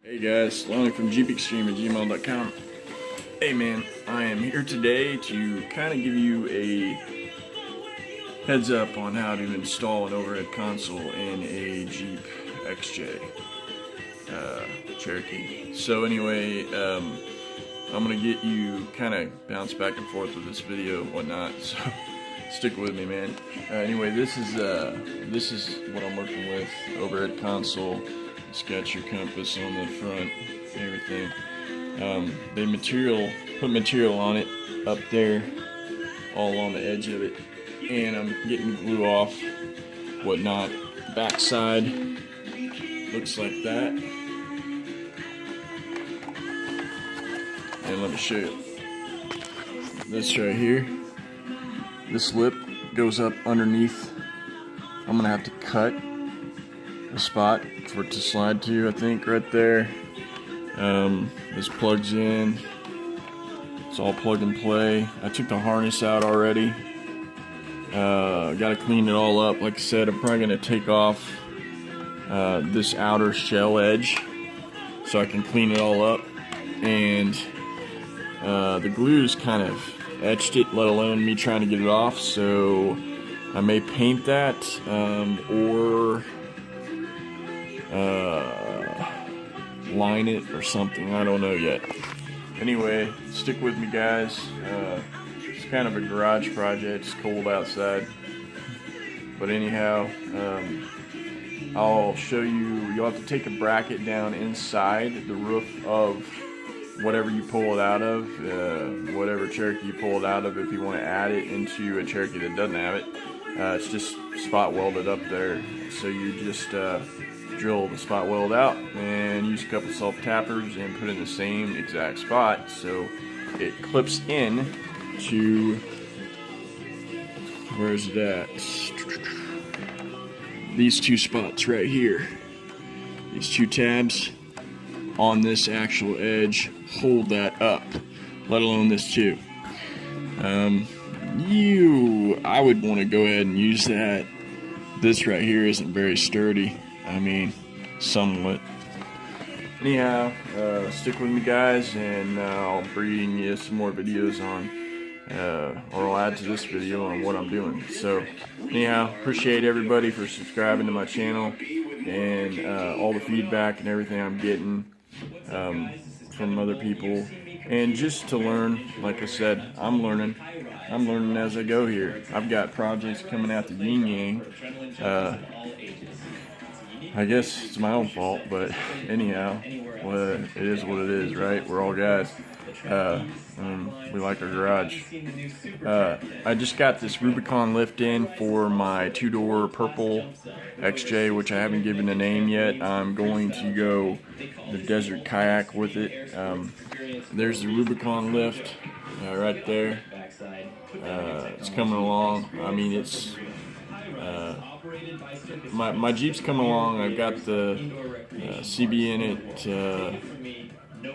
Hey guys, Lonnie from jeepextreme@gmail.com. Hey man, I am here today to kind of give you a heads up on how to install an overhead console in a Jeep XJ Cherokee. So anyway, I'm gonna get you kind of bounce back and forth with this video and whatnot. So stick with me, man. Anyway, this is what I'm working with: overhead console. It's got your compass on the front, everything. They put material on it up there, all on the edge of it, and I'm getting glue off, whatnot. Backside looks like that, and let me show you this right here. This lip goes up underneath. I'm gonna have to cut a spot for it to slide to, I think, right there. This plugs in. It's all plug and play. I took the harness out already. Gotta clean it all up. Like I said, I'm probably gonna take off this outer shell edge so I can clean it all up. And the glue's kind of etched it, let alone me trying to get it off. So I may paint that or line it or something. I don't know yet. Anyway, stick with me, guys. It's kind of a garage project. It's cold outside, but anyhow, I'll show you. You'll have to take a bracket down inside the roof of whatever you pull it out of, whatever Cherokee you pull it out of. If you want to add it into a Cherokee that doesn't have it, it's just spot welded up there. So you just drill the spot weld out and use a couple self tappers and put it in the same exact spot so it clips in to, where's it at? These two spots right here. These two tabs on this actual edge hold that up, let alone this too. I would want to go ahead and use that. This right here isn't very sturdy. I mean, somewhat. Anyhow, stick with me, guys, and I'll bring you some more videos on, or I'll add to this video on what I'm doing. So, anyhow, appreciate everybody for subscribing to my channel and all the feedback and everything I'm getting from other people. And just to learn, like I said, I'm learning as I go here. I've got projects coming out the yin yang. I guess it's my own fault, but anyhow, well, it is what it is, right? We're all guys. We like our garage. I just got this Rubicon lift in for my two-door purple XJ, which I haven't given a name yet. I'm going to go the desert kayak with it. There's the Rubicon lift right there. It's coming along. I mean, it's my Jeep's coming along. I've got the CB in it.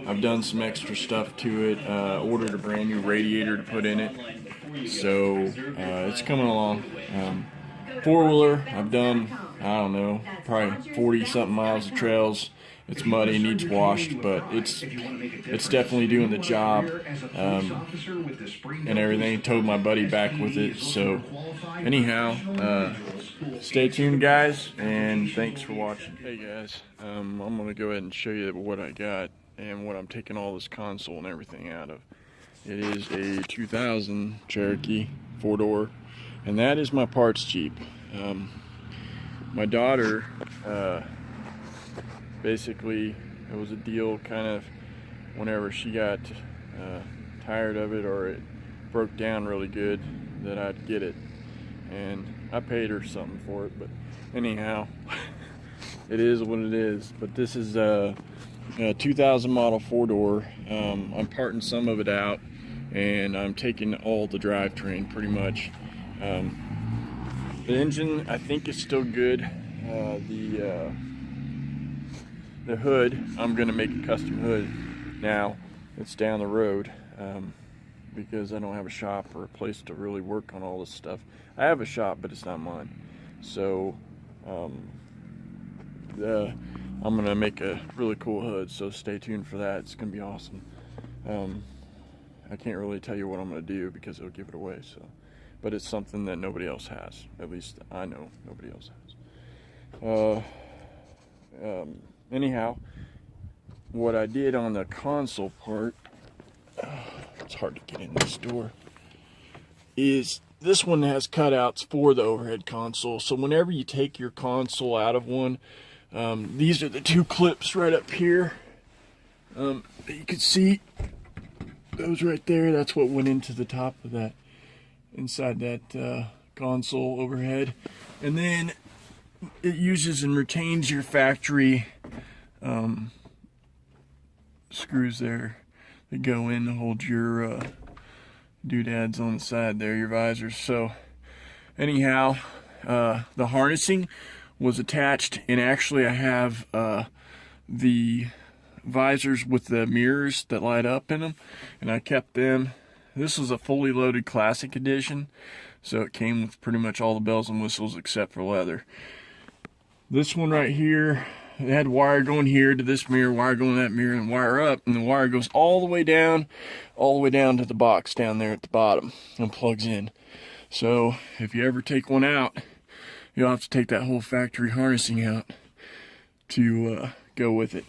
I've done some extra stuff to it. Ordered a brand new radiator to put in it. So it's coming along. Four-wheeler, I've done, I don't know, probably 40-something miles of trails. It's muddy, needs washed, but it's definitely doing the job, and everything. Towed my buddy back with it. So anyhow, stay tuned, guys, and thanks for watching. Hey guys, I'm gonna go ahead and show you what I got and what I'm taking all this console and everything out of. It is a 2000 Cherokee 4-door, and that is my parts Jeep. My daughter, basically, it was a deal kind of whenever she got tired of it or it broke down really good that I'd get it, and I paid her something for it. But anyhow, it is what it is. But this is a 2000 model 4-door. I'm parting some of it out, and I'm taking all the drivetrain pretty much. The engine, I think, is still good. The hood, I'm gonna make a custom hood now. It's down the road because I don't have a shop or a place to really work on all this stuff. I have a shop, but it's not mine. So I'm gonna make a really cool hood, so stay tuned for that. It's gonna be awesome. I can't really tell you what I'm gonna do because it'll give it away. So, but it's something that nobody else has. At least I know nobody else has. Anyhow, what I did on the console part, it's hard to get in this door, is this one has cutouts for the overhead console. So whenever you take your console out of one, these are the two clips right up here. You can see those right there. That's what went into the top of that, inside that console overhead. And then it uses and retains your factory screws there that go in to hold your doodads on the side there, your visors. So anyhow, the harnessing was attached, and actually I have the visors with the mirrors that light up in them, and I kept them. This was a fully loaded classic edition, so it came with pretty much all the bells and whistles except for leather. This one right here, it had wire going here to this mirror, wire going to that mirror, and wire up, and the wire goes all the way down to the box down there at the bottom and plugs in. So if you ever take one out, you'll have to take that whole factory harnessing out to go with it,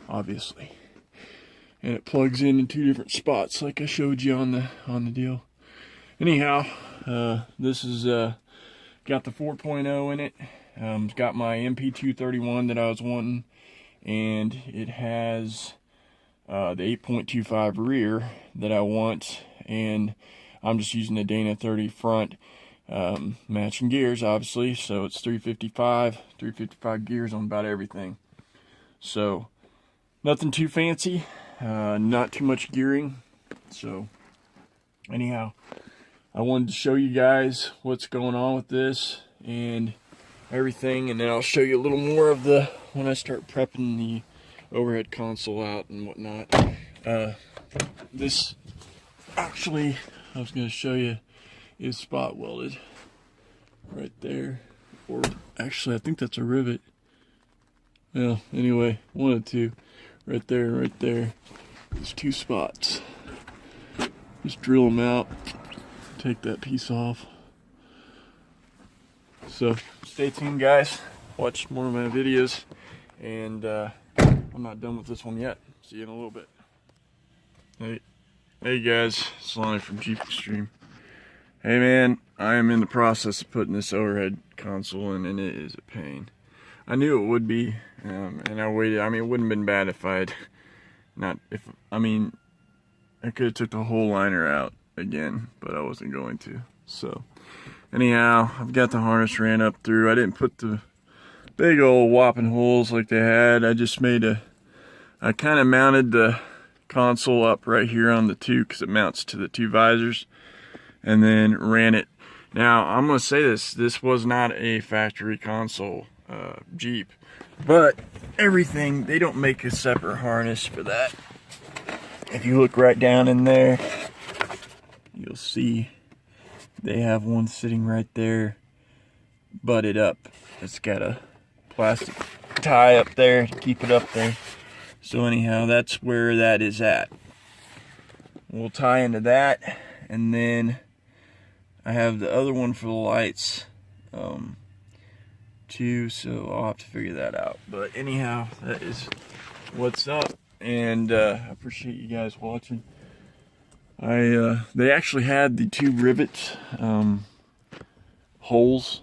obviously. And it plugs in two different spots like I showed you on the deal. Anyhow, this is got the 4.0 in it. It's got my MP231 that I was wanting, and it has the 8.25 rear that I want, and I'm just using the Dana 30 front, matching gears obviously, so it's 355 gears on about everything. So nothing too fancy, not too much gearing. So anyhow, I wanted to show you guys what's going on with this and everything, and then I'll show you a little more of the when I start prepping the overhead console out and whatnot. This actually, I was going to show you, is spot welded right there, or actually I think that's a rivet. Well, anyway, one of two, right there and right there. There's two spots. Just drill them out, take that piece off. So stay tuned, guys. Watch more of my videos, and I'm not done with this one yet. See you in a little bit. Hey guys, it's Lonnie from Jeep Extreme. Hey man, I am in the process of putting this overhead console in, and it is a pain. I knew it would be, and I waited. I mean, it wouldn't have been bad if I could have took the whole liner out again, but I wasn't going to. So anyhow, I've got the harness ran up through. I didn't put the big old whopping holes like they had. I just I kind of mounted the console up right here on the two, because it mounts to the two visors, and then ran it. Now I'm going to say this was not a factory console Jeep, but everything, they don't make a separate harness for that. If you look right down in there, you'll see they have one sitting right there, butted up. It's got a plastic tie up there to keep it up there. So anyhow, that's where that is at. We'll tie into that, and then I have the other one for the lights too, so I'll have to figure that out. But anyhow, that is what's up, and I appreciate you guys watching. They actually had the two rivet holes,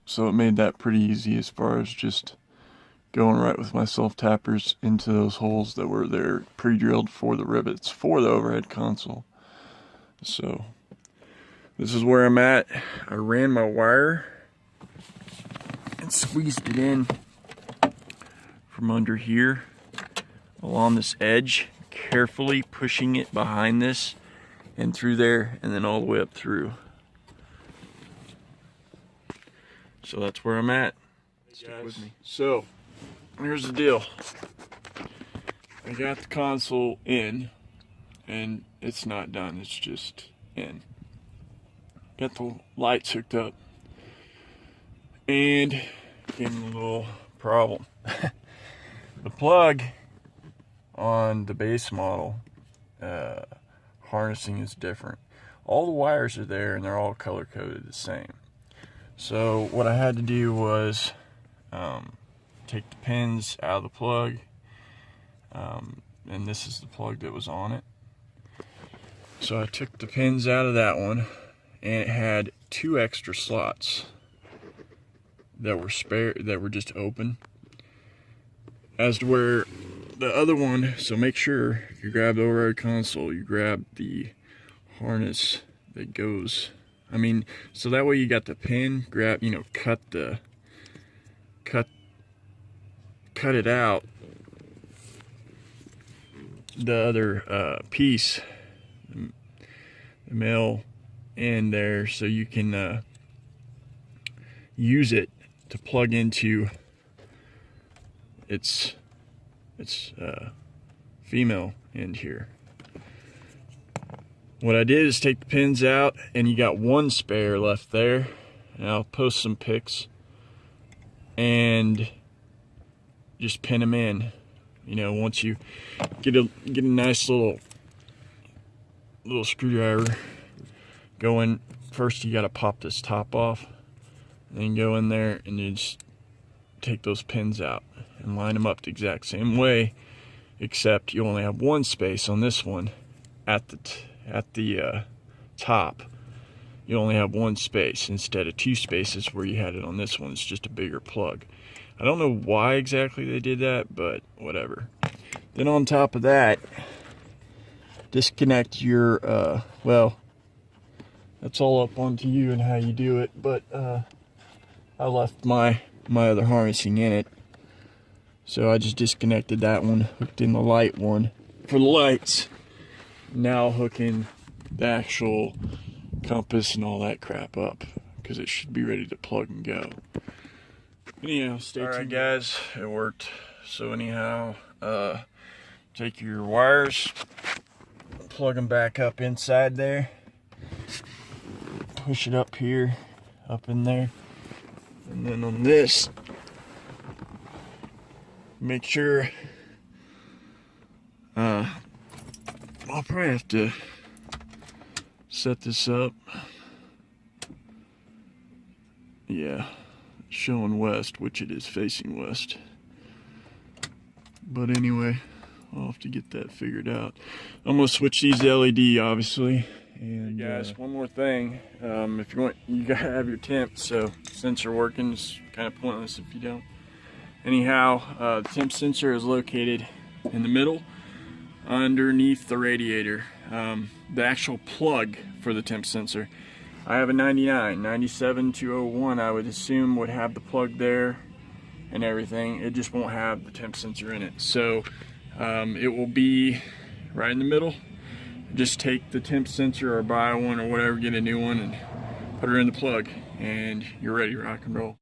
so it made that pretty easy as far as just going right with my self-tappers into those holes that were there pre-drilled for the rivets for the overhead console. So this is where I'm at. I ran my wire and squeezed it in from under here along this edge, carefully pushing it behind this and through there, and then all the way up through. So that's where I'm at. Stick with me. So here's the deal. I got the console in, and it's not done, it's just in. Got the lights hooked up, and getting a little problem. The plug on the base model harnessing is different. All the wires are there and they're all color coded the same. So what I had to do was take the pins out of the plug, and this is the plug that was on it. So I took the pins out of that one, and it had 2 extra slots that were spare, that were just open, as to where the other one. So make sure if you grab the override console, you grab the harness that goes, so that way you got the pin, grab, cut it out, the other piece, the male end there, so you can use it to plug into its female end here. What I did is take the pins out, and you got 1 spare left there, and I'll post some pics, and just pin them in. Once you get a nice little screwdriver, go in first. You got to pop this top off, and then go in there and you just take those pins out and line them up the exact same way, except you only have 1 space on this one at the top. You only have 1 space instead of 2 spaces where you had it on this one. It's just a bigger plug. I don't know why exactly they did that, but whatever. Then on top of that, disconnect your well, that's all up onto you and how you do it, but I left my other harnessing in it, so I just disconnected that one, hooked in the light one for the lights. Now hooking the actual compass and all that crap up, because it should be ready to plug and go. Anyhow, stay tuned. Alright guys, it worked. So anyhow, take your wires, plug them back up inside there, push it up here, up in there, and then on this, make sure, I'll probably have to set this up. Yeah, showing west, which it is facing west. But anyway, I'll have to get that figured out. I'm gonna switch these to LED, obviously. And guys, one more thing. If you want, you gotta have your temp sensor working. It's kind of pointless if you don't. Anyhow, the temp sensor is located in the middle, underneath the radiator. The actual plug for the temp sensor. I have a 97-201. I would assume would have the plug there and everything. It just won't have the temp sensor in it. So it will be right in the middle. Just take the temp sensor or buy one or whatever, get a new one and put her in the plug, and you're ready to rock and roll.